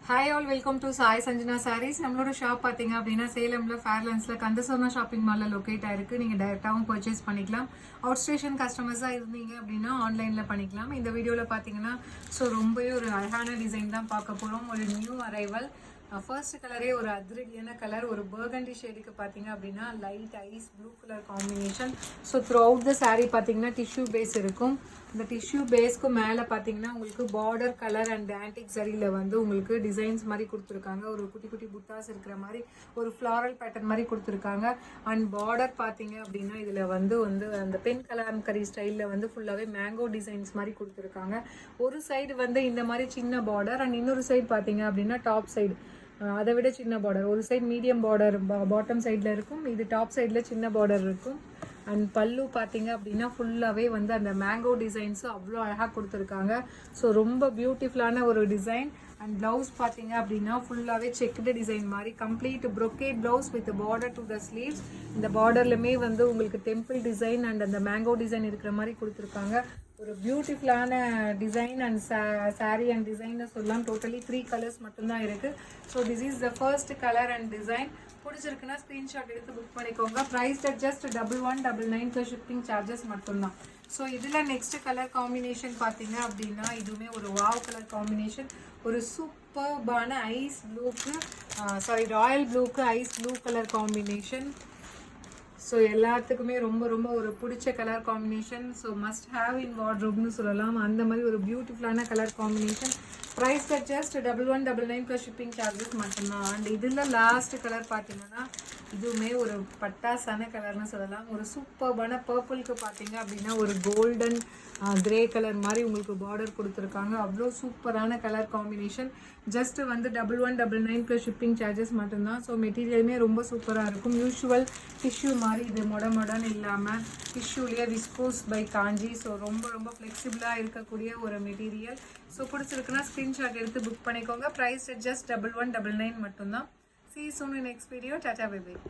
Hi all, welcome to Sai Sanjana Sarees. நம்மளோட shop பார்த்தீங்க அப்படின்னா சேலம்ல ஃபேர்லன்ஸ்ல கந்தசோனா ஷாப்பிங் மாலில் லொக்கேட் ஆயிருக்கு. நீங்கள் டைரெக்டாகவும் பர்ச்சேஸ் பண்ணிக்கலாம். அவுட் ஸ்டேஷன் கஸ்டமர்ஸாக இருந்தீங்க அப்படின்னா ஆன்லைனில் பண்ணிக்கலாம். இந்த வீடியோவில் பார்த்தீங்கன்னா ரொம்பவே ஒரு அழகான டிசைன் தான் பார்க்க போகிறோம். ஒரு நியூ அரைவல். ஃபர்ஸ்ட் கலரே ஒரு அதிரடியான கலர், ஒரு பர்கண்டி ஷேடுக்கு பார்த்தீங்க அப்படின்னா light ice blue colour combination. Through the saree பார்த்தீங்கன்னா டிஷ்யூ பேஸ் இருக்கும். இந்த டிஷ்யூ பேஸ்க்கு மேலே பார்த்தீங்கன்னா உங்களுக்கு பார்டர் கலர் அண்ட் ஆன்டிக் சரியில் உங்களுக்கு டிசைன்ஸ் மாதிரி கொடுத்துருக்காங்க. ஒரு குட்டி குட்டி புட்டாஸ் இருக்கிற மாதிரி ஒரு ஃப்ளாரல் பேட்டர்ன் மாதிரி கொடுத்துருக்காங்க. அண்ட் பார்டர் பார்த்தீங்க அப்படின்னா இதில் அந்த பென் கலாம்கரி ஸ்டைலில் ஃபுல்லாகவே மேங்கோ டிசைன்ஸ் மாதிரி கொடுத்துருக்காங்க. ஒரு சைடு இந்த மாதிரி சின்ன பார்டர் அண்ட் இன்னொரு சைடு பார்த்தீங்க அப்படின்னா டாப் சைடு அதை விட சின்ன பார்டர். ஒரு சைடு மீடியம் பார்டர் பாட்டம் சைடில் இருக்கும், இது டாப் சைடில் சின்ன பார்டர் இருக்கும். அண்ட் பல்லு பார்த்தீங்க அப்படின்னா ஃபுல்லாகவே அந்த மேங்கோ டிசைன்ஸு அவ்வளோ அழகாக கொடுத்துருக்காங்க. ரொம்ப பியூட்டிஃபுல்லான ஒரு டிசைன். அண்ட் ப்ளவுஸ் பார்த்தீங்க அப்படின்னா ஃபுல்லாகவே செக்குடு டிசைன் மாதிரி complete brocade blouse with border to the sleeves. இந்த பார்டர்லுமே உங்களுக்கு டெம்பிள் டிசைன் அண்ட் அந்த மேங்கோ டிசைன் இருக்கிற மாதிரி கொடுத்துருக்காங்க. ஒரு பியூட்டிஃபுல்லான டிசைன் அண்ட் சாரீ அண்ட் டிசைன்னு சொல்லலாம். டோட்டலி 3 கலர்ஸ் மட்டும்தான் இருக்குது. This is the first colour and design. பிடிச்சிருக்குன்னா ஸ்க்ரீன்ஷாட் எடுத்து புக் பண்ணிக்கோங்க. ப்ரைஸ் ஜஸ்ட் 1199 + ஷிப்பிங் சார்ஜஸ் மட்டும்தான். இதில் நெக்ஸ்ட் கலர் காம்பினேஷன் பார்த்தீங்க அப்படின்னா இதுவுமே ஒரு வாவ் கலர் காம்பினேஷன். ஒரு சூப்பர்பான ஐஸ் ப்ளூக்கு ராயல் ப்ளூக்கு ஐஸ் ப்ளூ கலர் காம்பினேஷன். எல்லாத்துக்குமே ரொம்ப ரொம்ப ஒரு பிடிச்ச colour combination. Must have in வார்ட்ரோப்னு சொல்லலாம். அந்த மாதிரி ஒரு பியூட்டிஃபுல்லான colour combination. Price just 1199 + shipping charges மட்டும்தான். அண்ட் இதில் லாஸ்ட் கலர் பார்த்தீங்கன்னா இதுவுமே ஒரு பட்டாசான கலர்னு சொல்லலாம். ஒரு சூப்பர்பான பர்பிளுக்கு பார்த்தீங்க அப்படின்னா ஒரு கோல்டன் கிரே கலர் மாதிரி உங்களுக்கு பார்டர் கொடுத்துருக்காங்க. அவ்வளோ சூப்பரான colour combination. Just 1199 + shipping charges மட்டும்தான். மெட்டீரியலுமே ரொம்ப சூப்பராக இருக்கும். யூஷுவல் டிஷ்யூ மாதிரி இது மொடன்னு இல்லாமல் டிஷ்யூலேயே விஸ்கோஸ் பை காஞ்சி. ரொம்ப ரொம்ப ஃப்ளெக்சிபிளாக இருக்கக்கூடிய ஒரு மெட்டீரியல். பிடிச்சிருக்குன்னா ஸ்க்ரீன்ஷாட் எடுத்து புக் பண்ணிக்கோங்க. ப்ரைஸ் ஜஸ்ட் 1199 மட்டும்தான். See you soon in next video. Tata, bye bye.